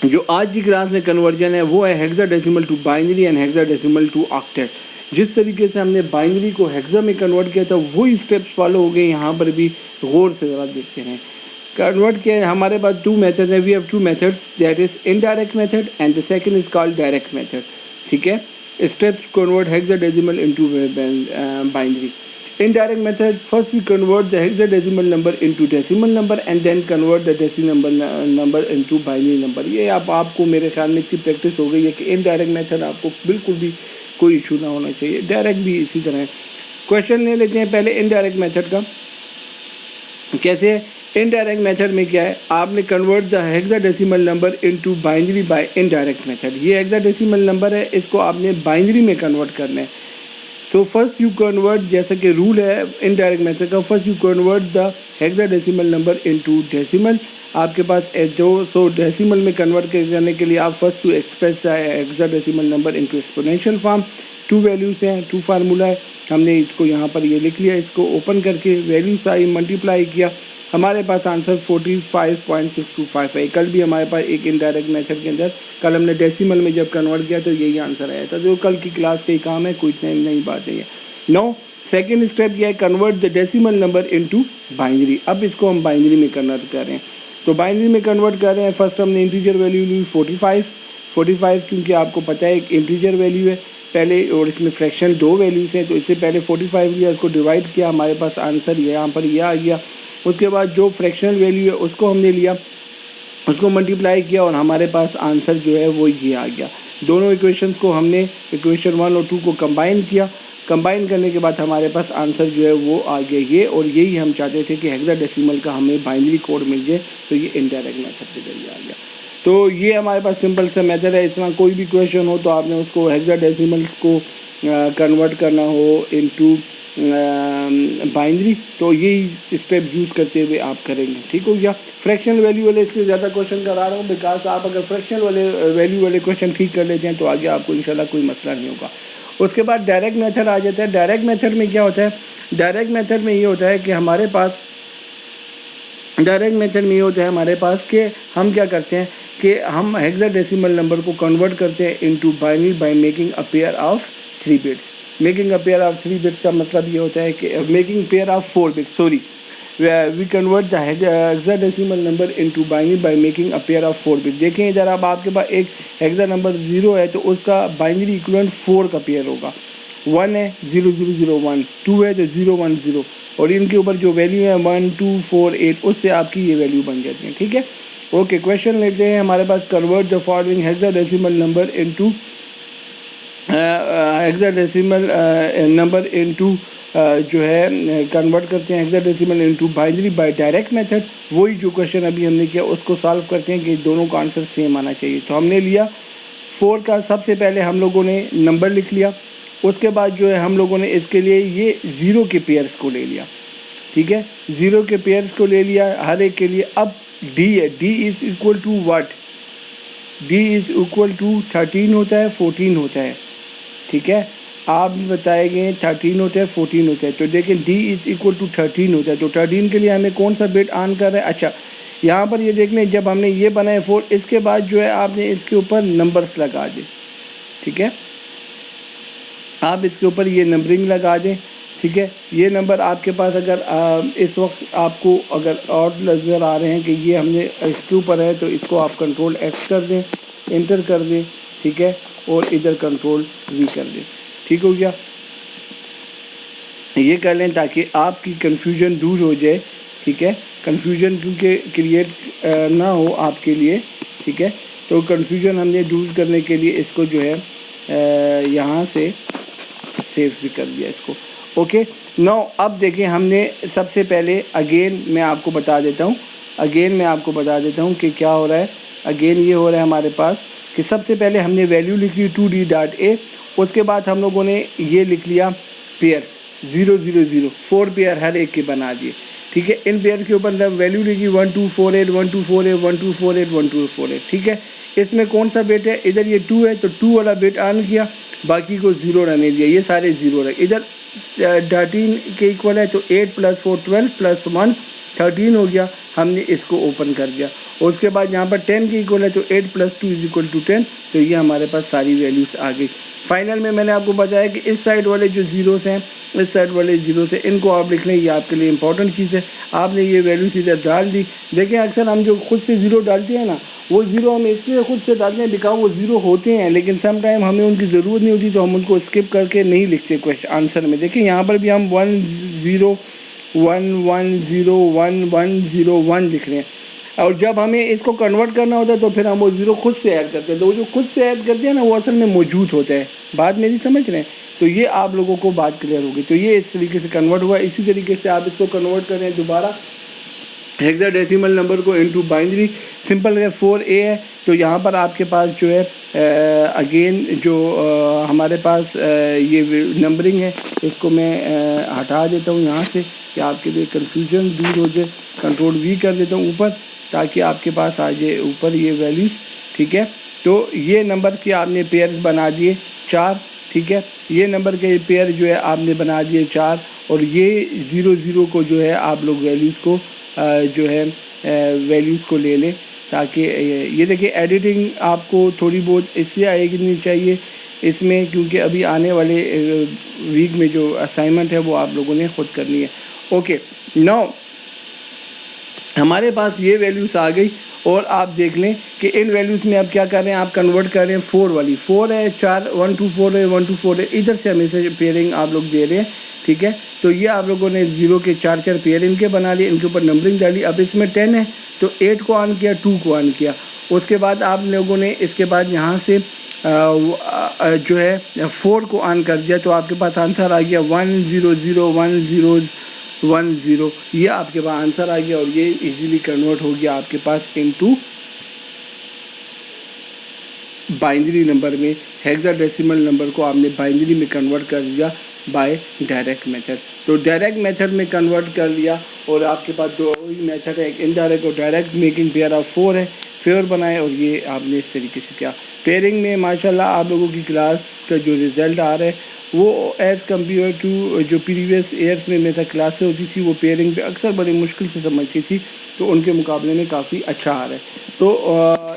جو آج کی کلاس میں کنورژن ہے وہ ہے hexadecimal to binary and hexadecimal to octet. جس طریقے سے ہم نے بائنری کو ہیگزا میں کنورٹ کیا تھا وہی اسٹیپس فالو ہو گئے یہاں پر بھی، غور سے ذرا دیکھتے ہیں۔ کنورٹ کیا ہے ہمارے پاس 2 میتھڈ ہیں، we have 2 methods, that is indirect method and the second is called direct method, ٹھیک ہے۔ Steps convert hexadecimal into binary. Indirect method, first we convert the hexadecimal number into decimal number and then convert the decimal number into binary number۔ یہ آپ کو میرے خیال میں اتنی practice ہو گئی ہے کہ انڈائریکٹ میتھڈ آپ کو بالکل بھی کوئی ایشو نہ ہونا چاہیے، ڈائریکٹ بھی اسی طرح ہے۔ کویشچن لے لیتے ہیں پہلے انڈائریکٹ میتھڈ کا۔ کیسے ہے انڈائریکٹ میتھڈ میں؟ کیا ہے، آپ نے convert the hexadecimal number into binary by indirect method. یہ ہیگزا ڈیسیمل نمبر ہے، اس کو آپ نے بائنری میں کنورٹ کرنا ہے۔ تو فرسٹ یو کنورٹ، جیسا کہ رول ہے انڈائریکٹ میتھڈ کا، first you convert the hexadecimal number into decimal. آپ کے پاس سو ڈیسیمل میں کنورٹ کرنے کے لیے آپ first to express hexadecimal number into exponential form. 2 values ہیں، 2 فارمولا ہے، ہم نے اس کو یہاں پر یہ لکھ لیا، اس کو اوپن کر کے ویلیوز آئی ملٹیپلائی کیا، ہمارے پاس آنسر 45.625 ہے۔ کل بھی ہمارے پاس ایک انڈائریکٹ میتھڈ کے اندر، کل ہم نے ڈیسیمل میں جب کنورٹ کیا تو یہی آنسر آیا تھا، جو کل کی کلاس کا ہی کام ہے، کوئی نئی بات نہیں ہے۔ نو سیکنڈ اسٹیپ کیا ہے، convert the decimal number into binary. اب اس کو ہم بائنری میں کنورٹ کر رہے ہیں، تو بائنری میں کنورٹ کر رہے ہیں۔ فرسٹ ہم نے انٹیجر ویلیو لی 45 کیونکہ آپ کو پتہ ہے ایک انٹیجر ویلیو ہے پہلے، اور اس میں فریکشن 2 ویلیوز ہیں، تو اس سے پہلے 45 لیا، اس کو ڈیوائڈ کیا، ہمارے پاس آنسر یہاں پر یہ آ گیا۔ اس کے بعد جو فریکشنل ویلیو ہے اس کو ہم نے لیا، اس کو ملٹیپلائی کیا، اور ہمارے پاس آنسر جو ہے وہ یہ آ گیا۔ دونوں ایکویشنز کو ہم نے ایکویشن 1 اور 2 کو کمبائن کیا، کمبائن کرنے کے بعد ہمارے پاس آنسر جو ہے وہ آ گیا یہ، اور یہی ہم چاہتے تھے کہ ہیگزا ڈیسیمل کا ہمیں بائنری کوڈ مل جائے، تو یہ انڈائریکٹ میتھڈ کے ذریعے آ گیا۔ تو یہ ہمارے پاس سمپل سا میتھڈ ہے۔ اس میں کوئی بھی کویشچن ہو تو آپ نے اس کو ہیگزا ڈیسیملس کو کنورٹ کرنا ہو انٹو بائنری، تو یہی اسٹیپ یوز کرتے ہوئے آپ کریں گے، ٹھیک ہو گیا۔ فریکشنل ویلیو والے اس لیے زیادہ کویشچن کرا رہا ہوں بیکاز آپ اگر فریکشنل ویلیو والے کویشچن ٹھیک کر لیتے ہیں تو آگے آپ کو انشاءاللہ کوئی مسئلہ نہیں ہوگا۔ اس کے بعد ڈائریکٹ میتھڈ آ جاتا ہے۔ ڈائریکٹ میتھڈ میں کیا ہوتا ہے، ڈائریکٹ میتھڈ میں یہ ہوتا ہے کہ ہمارے پاس کہ ہم کیا کرتے ہیں کہ ہم ہیگزا ڈیسیمل نمبر کو کنورٹ کرتے ہیں into binary by making a pair of 3 bits. Making a pair of 3 bits کا مطلب یہ ہوتا ہے کہ making pair of 4 bits, sorry, we convert the hexadecimal number into binary by making a pair of 4 bits. دیکھیں ادھر آپ کے پاس ایک ہیگزا نمبر 0 ہے تو اس کا بائنری ایکویولنٹ 4 کا پیئر ہوگا، 1 ہے 0001، 2 ہے تو 010، اور ان کے اوپر جو ویلیو ہے 1248، اس سے آپ کی یہ ویلیو بن جاتی ہیں، ٹھیک ہے۔ اوکے، کویشچن لیتے ہیں ہمارے پاس، convert the following hexadecimal number into hexadecimal number into جو ہے کنورٹ کرتے ہیں hexadecimal into binary by direct method. وہی جو کویشچن ابھی ہم نے کیا اس کو سالو کرتے ہیں کہ دونوں کا آنسر سیم آنا چاہیے۔ تو ہم نے لیا 4 کا، سب سے پہلے ہم لوگوں نے نمبر لکھ لیا، اس کے بعد جو ہے ہم لوگوں نے اس کے لیے یہ 0 کے پیئرس کو لے لیا، ٹھیک ہے، 0 کے پیئرس کو لے لیا ہر ایک کے لیے۔ اب ڈی ہے، D is equal to what, D is equal to 13 ہوتا ہے 14 ہوتا ہے، ٹھیک ہے، آپ بھی بتائے گئے 13 ہوتا ہے 14 ہوتا ہے، تو دیکھیں ڈی از ایکول ٹو 13 ہوتا ہے، تو 13 کے لیے ہمیں کون سا بٹ آن کر رہا ہے؟ اچھا یہاں پر یہ دیکھ لیں، جب ہم نے یہ بنایا 4، اس کے بعد جو ہے آپ نے اس کے اوپر نمبرز لگا دیں، ٹھیک ہے، آپ اس کے اوپر یہ نمبرنگ لگا دیں، ٹھیک ہے۔ یہ نمبر آپ کے پاس اگر اس وقت آپ کو اگر اور نظر آ رہے ہیں کہ یہ ہم نے اس کے اوپر ہے تو اس کو آپ کنٹرول ایکس کر دیں، انٹر کر دیں، ٹھیک ہے، اور ادھر کنٹرول وی کر دیں، ٹھیک ہو گیا۔ یہ کر لیں تاکہ آپ کی کنفیوژن دور ہو جائے، ٹھیک ہے، کنفیوژن کیونکہ کریٹ نہ ہو آپ کے لیے، ٹھیک ہے، تو کنفیوژن ہم نے دور کرنے کے لیے اس کو جو ہے یہاں سے سیو بھی کر دیا اس کو۔ اوکے، نو اب دیکھیں ہم نے سب سے پہلے اگین میں آپ کو بتا دیتا ہوں کہ کیا ہو رہا ہے۔ اگین یہ ہو رہا ہے ہمارے پاس کہ سب سے پہلے ہم نے ویلیو لکھ لی 2D.A، اس کے بعد ہم لوگوں نے یہ لکھ لیا پیئر 000، 4 پیئر ہر ایک کے بنا دیے، ٹھیک ہے۔ ان پیئر کے اوپر ویلیو لکھی 1248 1248 1248 1248، ٹھیک ہے۔ اس میں کون سا بٹ ہے؟ ادھر یہ 2 ہے تو 2 والا بٹ آن کیا، باقی کو 0 رہنے دیا، یہ سارے 0 رہے۔ ادھر 13 کے ایکول ہے تو 8 + 4 12 + 1 13 ہو گیا، ہم نے اس کو اوپن کر دیا۔ اس کے بعد یہاں پر 10 کے ایکول ہے تو 8 + 2 = 10. تو یہ ہمارے پاس ساری ویلیوز آ گئی. فائنل میں نے آپ کو بتایا کہ اس سائڈ والے جو زیروز ہیں، اس سائڈ والے زیروز ہیں، ان کو آپ لکھ لیں. یہ آپ کے لیے امپورٹنٹ چیز ہے. آپ نے یہ ویلیوز ادھر ڈال دی. دیکھیں اکثر ہم جو خود سے زیرو ڈالتے ہیں نا، وہ زیرو ہم اس لیے خود سے ڈالتے ہیں بیکاز وہ زیرو ہوتے ہیں، لیکن سم ٹائم ہمیں ان کی ضرورت نہیں ہوتی تو ہم ان کو اسکپ کر کے نہیں لکھتے کویشچن آنسر میں. دیکھیں یہاں پر بھی ہم 1 0 1 1 0 1 1 0 1 لکھ رہے ہیں، اور جب ہمیں اس کو کنورٹ کرنا ہوتا ہے تو پھر ہم وہ زیرو خود سے ایڈ کرتے ہیں. تو وہ جو خود سے ایڈ کرتے ہیں نا، وہ اصل میں موجود ہوتا ہے. بات میری سمجھ رہے ہیں؟ تو یہ آپ لوگوں کو بات کلیئر ہوگی. تو یہ اس طریقے سے کنورٹ ہوا. اسی طریقے سے آپ اس کو کنورٹ کریں دوبارہ ہیگزا ڈیسیمل نمبر کو انٹو بائنری. سمپل ہے 4A ہے تو یہاں پر آپ کے پاس جو ہے اگین جو ہمارے پاس یہ نمبرنگ ہے، اس کو میں ہٹا دیتا ہوں یہاں سے کہ آپ کے لیے کنفیوژن دور ہو جائے. کنٹرول V کر دیتا ہوں اوپر تاکہ آپ کے پاس آ جائے اوپر یہ ویلیوز. ٹھیک ہے، تو یہ نمبر کے آپ نے پیئرز بنا دیے 4. ٹھیک ہے، یہ نمبر کے پیئر جو ہے آپ نے بنا دیے 4، اور یہ 0 0 کو جو ہے آپ لوگ ویلیوز کو جو ہے ویلیوز کو لے لیں تاکہ یہ دیکھیں ایڈیٹنگ آپ کو تھوڑی بہت اس سے آئے گی چاہیے اس میں، کیونکہ ابھی آنے والے ویک میں جو اسائنمنٹ ہے وہ آپ لوگوں نے خود کرنی ہے. اوکے، ناؤ ہمارے پاس یہ ویلیوز آ گئی، اور آپ دیکھ لیں کہ ان ویلیوز میں آپ کیا کر رہے ہیں، آپ کنورٹ کر رہے ہیں 4 والی. 4 ہے 4 1 2 4 ہے 1 2 4 ہے، ادھر سے ہمیں سے پیئرنگ آپ لوگ دے رہے ہیں. ٹھیک ہے، تو یہ آپ لوگوں نے 0 کے 4 پیئر ان کے بنا لیے، ان کے اوپر نمبرنگ ڈالی. اب اس میں 10 ہے تو 8 کو آن کیا، 2 کو آن کیا. اس کے بعد آپ لوگوں نے اس کے بعد یہاں سے جو ہے 4 کو آن کر دیا، تو آپ کے پاس آنسر آ گیا 1 0 0 1 0 1 0. یہ آپ کے پاس آنسر آ گیا، اور یہ ایزیلی کنورٹ ہو گیا آپ کے پاس انٹو بائنری نمبر میں. ہیگزا ڈیسیمل نمبر کو آپ نے بائنری میں کنورٹ کر دیا بائی ڈائریکٹ میتھڈ. تو ڈائریکٹ میتھڈ میں کنورٹ کر لیا، اور آپ کے پاس دو ہی میتھڈ ہے، ایک انڈائریکٹ اور ڈائریکٹ. میکنگ پیئر آف 4 ہے، فیور بنائے، اور یہ آپ نے اس طریقے سے کیا. پیئرنگ میں ماشاءاللہ آپ لوگوں کی کلاس کا جو رزلٹ آ رہا ہے وہ ایز کمپیئر ٹو جو پریویس ایئرس میں میرا کلاسیں ہوتی تھی، وہ پیئرنگ پہ اکثر بڑی مشکل سے سمجھتی تھی، تو ان کے مقابلے میں کافی اچھا آ رہا ہے. تو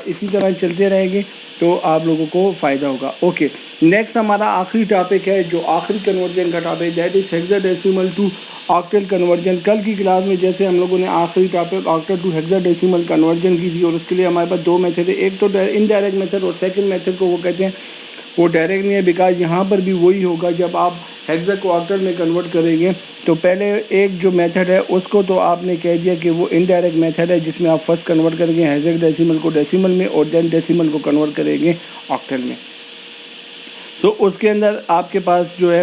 اسی طرح چلتے رہیں گے تو آپ لوگوں کو فائدہ ہوگا. اوکے، نیکسٹ ہمارا آخری ٹاپک ہے، جو آخری کنورژن کا topic, that is hexadecimal to octal conversion. کل کی کلاس میں جیسے ہم لوگوں نے آخری topic octal to hexadecimal conversion کی تھی، اور اس کے لیے ہمارے پاس 2 میتھڈ ہے. ایک تو انڈائریکٹ میتھڈ، اور سیکنڈ میتھڈ کو وہ کہتے ہیں وہ ڈائریکٹ نہیں ہے، بیکاز یہاں پر بھی وہی ہوگا. جب آپ ہیگزا کو آکٹل میں کنورٹ کریں گے تو پہلے ایک جو میتھڈ ہے اس کو تو آپ نے کہہ دیا کہ وہ انڈائریکٹ میتھڈ ہے، جس میں آپ فرسٹ کنورٹ کریں گے ہیگزا ڈیسیمل کو ڈیسیمل میں، اور دین ڈیسیمل کو کنورٹ کریں گے آکٹل میں. سو اس کے اندر آپ کے پاس جو ہے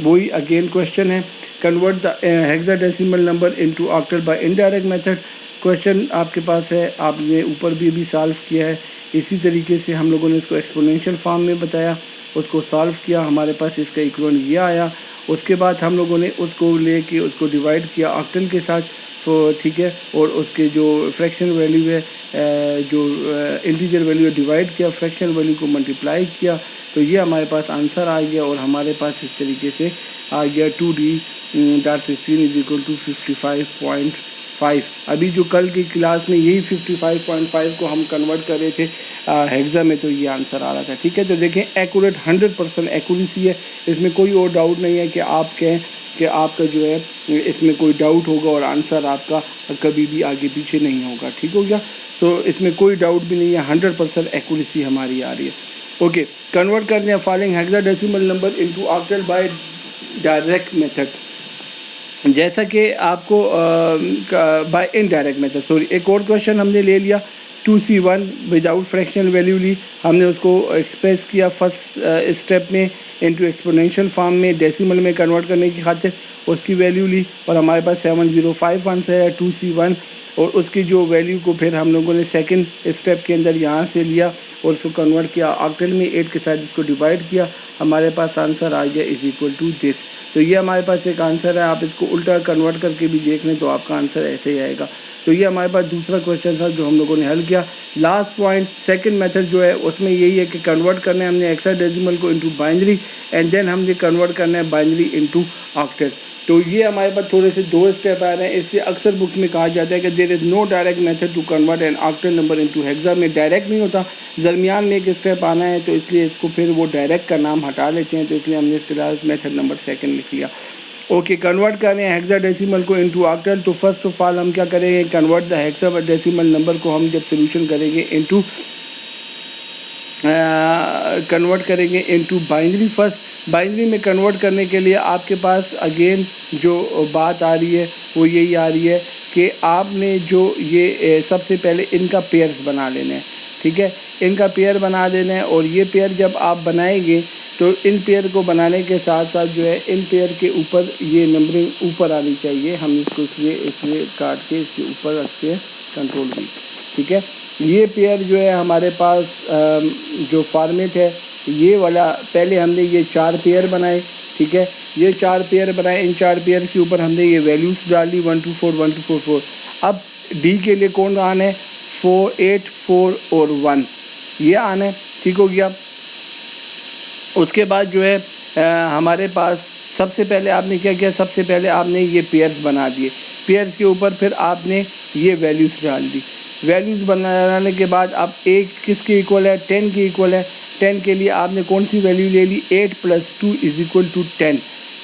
وہی اگین کوشچن ہے، convert the hexadecimal number into octal by indirect method. Question آپ کے پاس ہے، آپ نے اوپر بھی سالو کیا ہے. اسی طریقے سے ہم لوگوں نے اس کو ایکسپونینشیل فارم میں بتایا، اس کو سالو کیا، ہمارے پاس اس کا ایکویولنٹ یہ آیا. اس کے بعد ہم لوگوں نے اس کو لے کے اس کو ڈیوائڈ کیا آکٹل کے ساتھ. ٹھیک ہے، اور اس کے جو فریکشن ویلیو ہے، جو انٹیجر ویلیو ہے، ڈیوائڈ کیا، فریکشن ویلیو کو ملٹیپلائی کیا، تو یہ ہمارے پاس آنسر آ گیا. اور ہمارے پاس اس طریقے سے آ گیا 2D (16 = 55.5). ابھی جو کل کی کلاس میں یہی 55.5 کو ہم کنورٹ کر رہے تھے ہیگزا میں، تو یہ آنسر آ رہا تھا. ٹھیک ہے، تو دیکھیں ایکوریٹ 100% ایکوریسی ہے، اس میں کوئی اور ڈاؤٹ نہیں ہے کہ آپ کہیں کہ آپ کا جو ہے اس میں کوئی ڈاؤٹ ہوگا اور آنسر آپ کا کبھی بھی آگے پیچھے نہیں ہوگا. ٹھیک ہو گیا، تو اس میں کوئی ڈاؤٹ بھی نہیں ہے، 100% ایکوریسی ہماری آ رہی ہے. اوکے، کنورٹ کرتے ہیں following hexadecimal number into octal by direct method. جیسا کہ آپ کو بائی انڈائریکٹ میتھڈ، سوری ایک اور کوشچن ہم نے لے لیا 2C1 وداؤٹ فریکشنل ویلیو لی. ہم نے اس کو ایکسپریس کیا فرسٹ اسٹیپ میں انٹو ایکسپونینشیل فارم میں، ڈیسیمل میں کنورٹ کرنے کی خاطر اس کی ویلیو لی، اور ہمارے پاس 705 آنسر ہے 2C1. اور اس کی جو ویلیو کو پھر ہم لوگوں نے سیکنڈ اسٹیپ کے اندر یہاں سے لیا اور اس کو کنورٹ کیا آکٹل میں، 8 کے ساتھ اس کو ڈیوائڈ کیا، ہمارے پاس آنسر آ گیا =this. تو یہ ہمارے پاس ایک آنسر ہے. آپ اس کو الٹا کنورٹ کر کے بھی دیکھ لیں تو آپ کا آنسر ایسے ہی آئے گا. تو یہ ہمارے پاس دوسرا کوشچن تھا جو ہم لوگوں نے حل کیا. لاسٹ پوائنٹ سیکنڈ میتھڈ جو ہے اس میں یہی ہے کہ کنورٹ کرنا ہے ہم نے ہیکسا ڈیسیمل کو انٹو بائنری، اینڈ دین ہم نے کنورٹ کرنا ہے بائنری انٹو آکٹل. تو یہ ہمارے پاس تھوڑے سے 2 اسٹیپ آ رہے ہیں. اس سے اکثر بک میں کہا جاتا ہے کہ there is no direct method to convert an octal number into hexa. میں ڈائریکٹ نہیں ہوتا, درمیان میں ایک اسٹیپ آنا ہے, تو اس لیے اس کو پھر وہ ڈائریکٹ کا نام ہٹا لیتے ہیں, تو اس لیے ہم نے اس کے بعد میتھڈ نمبر 2 لکھ لیا. اوکے, کنورٹ کر رہے ہیں ہیگزا ڈیسیمل کو انٹو آکٹل. تو فرسٹ آف آل ہم کیا کریں گے, convert the hexadecimal number کو ہم جب سولوشن کریں گے انٹو کنورٹ کریں گے انٹو بائنری. فرسٹ بائنری میں کنورٹ کرنے کے لیے آپ کے پاس اگین جو بات آ رہی ہے وہ یہی آ رہی ہے کہ آپ نے جو یہ سب سے پہلے ان کا پیئرز بنا لینا ہے. ٹھیک ہے, ان کا پیئر بنا دینا ہے, اور یہ پیئر جب آپ بنائیں گے تو ان پیئر کو بنانے کے ساتھ ساتھ جو ہے ان پیئر کے اوپر یہ نمبرنگ اوپر آنی چاہیے. ہم اس کو اس لیے کاٹ کے اس کے اوپر رکھتے ہیں کنٹرول بھی. ٹھیک ہے, یہ پیئر جو ہے ہمارے پاس جو فارمیٹ ہے یہ والا, پہلے ہم نے یہ 4 پیئر بنائے. ٹھیک ہے, یہ 4 پیئر بنائے, ان 4 پیئر کے اوپر ہم نے یہ ویلیوز ڈال دی 1 2 4 1 2 4 4. اب ڈی کے لیے کون آنا ہے, 4 8 4 اور 1 یہ آنا ہے. ٹھیک ہو گیا. اس کے بعد جو ہے ہمارے پاس سب سے پہلے آپ نے کیا کیا, سب سے پہلے آپ نے یہ پیئرز بنا دیے. پیئرز کے اوپر پھر آپ نے یہ ویلیوز ڈال دی. ویلیوز بنانے کے بعد اب ایک کس کے ایکول ہے, 10 کے ایکول ہے. 10 کے لیے آپ نے کون سی ویلیو لے لی, 8 + 2 = 10.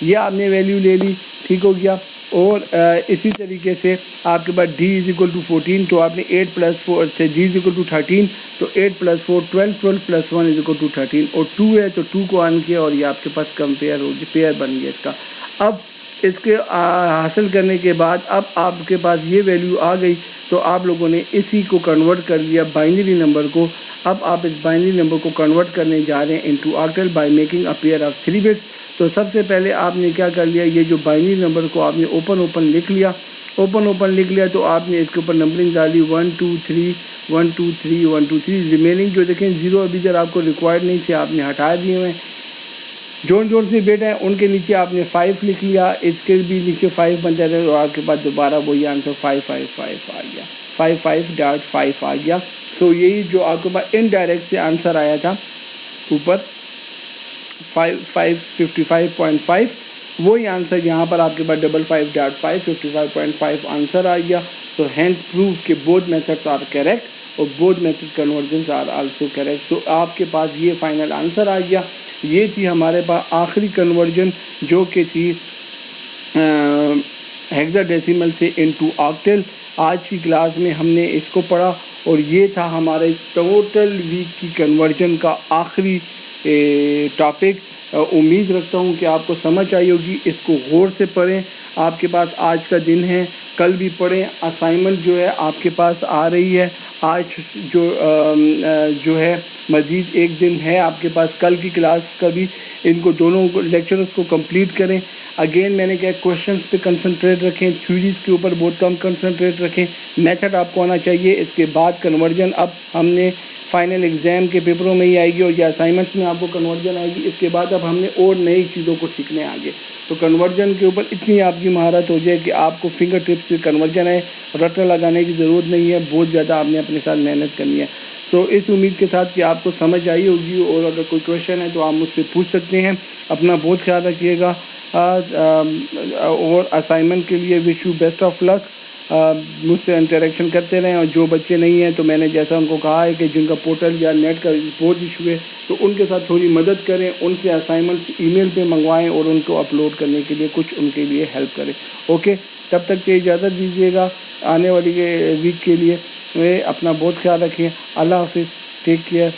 یہ آپ نے ویلیو لے لی. ٹھیک ہو گیا. اور اسی طریقے سے آپ کے پاس D = 14, تو آپ نے 8 + 4 سے D = 13, تو 8 + 4 12 12 + 1 = 13, اور 2 ہے تو 2 کو آن کیا اور یہ آپ کے پاس کمپیئر ہو گیا, پیئر بن گیا اس کا. اب اس کے حاصل کرنے کے بعد اب آپ کے پاس یہ ویلیو آ گئی, تو آپ لوگوں نے اسی کو کنورٹ کر لیا بائنری نمبر کو. اب آپ اس بائنری نمبر کو کنورٹ کرنے جا رہے ہیں into octal by making a pair of 3 bits. تو سب سے پہلے آپ نے کیا کر لیا, یہ جو بائنری نمبر کو آپ نے اوپن لکھ لیا. اوپن لکھ لیا تو آپ نے اس کے اوپر نمبرنگ ڈالی 1 2 3 1 2 3 1 2 3. ریمیننگ جو دیکھیں 0 ابھی جب آپ کو ریکوائرڈ نہیں تھے آپ نے ہٹا دیے ہوئے. جون سے بیٹا ہے ان کے نیچے آپ نے 5 لکھ لیا, اس کے بھی نیچے 5 بن جاتا ہے, تو آپ کے پاس دوبارہ وہی آنسر 5 5 5 آ گیا, 55.5 آ گیا. سو یہی جو آپ کے پاس انڈائریکٹ سے آنسر آیا تھا اوپر 55.5, وہی آنسر یہاں پر آپ کے پاس 55.5 55.5 آنسر آ گیا. سو ہینس پروف کہ بوتھ میتھڈس آر کریکٹ اور both method convergence are also correct. تو آپ کے پاس یہ فائنل آنسر آ گیا. یہ تھی ہمارے پاس آخری کنورجن جو کہ تھی ہیگزا ڈیسیمل سے انٹو آکٹل. آج کی کلاس میں ہم نے اس کو پڑھا, اور یہ تھا ہمارے ٹوٹل ویک کی کنورجن کا آخری ٹاپک. امید رکھتا ہوں کہ آپ کو سمجھ آئی ہوگی. اس کو غور سے پڑھیں, آپ کے پاس آج کا دن ہے, کل بھی پڑھیں. اسائنمنٹ جو ہے آپ کے پاس آ رہی ہے, آج جو ہے مزید ایک دن ہے آپ کے پاس, کل کی کلاس کا بھی. ان کو دونوں لیکچرز کو کمپلیٹ کریں. اگین میں نے کہا کوشچنس پہ کنسنٹریٹ رکھیں, تھیوریز کے اوپر بہت کم کنسنٹریٹ رکھیں. میتھڈ آپ کو آنا چاہیے. اس کے بعد کنورجن اب ہم نے فائنل ایگزام کے پیپروں میں ہی آئے گی, اور یا اسائنمنٹس میں آپ کو کنورجن آئے گی. اس کے بعد اب ہم نے اور نئی چیزوں کو سیکھنے آگے. تو کنورجن کے اوپر اتنی آپ کی مہارت ہو جائے کہ آپ کو فنگر ٹپس سے کنورجن ہے, رٹا لگانے کی ضرورت نہیں ہے. بہت زیادہ آپ نے اپنے ساتھ محنت کرنی ہے. تو اس امید کے ساتھ کہ آپ کو سمجھ آئی ہوگی, اور اگر کوئی کویشچن ہے تو آپ مجھ سے پوچھ سکتے ہیں. اپنا بہت خیال رکھیے گا, اور اسائنمنٹ کے لیے وش یو بیسٹ آف لک. مجھ سے انٹریکشن کرتے رہیں, اور جو بچے نہیں ہیں تو میں نے جیسا ان کو کہا ہے کہ جن کا پورٹل یا نیٹ کا بہت ایشو ہے تو ان کے ساتھ تھوڑی مدد کریں, ان سے اسائنمنٹس ای میل پہ منگوائیں اور ان کو اپلوڈ کرنے کے لیے کچھ ان کے لیے ہیلپ کریں. اوکے, تب تک کے اجازت دیجیے گا. آنے والی ویک کے لیے اپنا بہت خیال رکھیں. اللہ حافظ, ٹیک کیئر.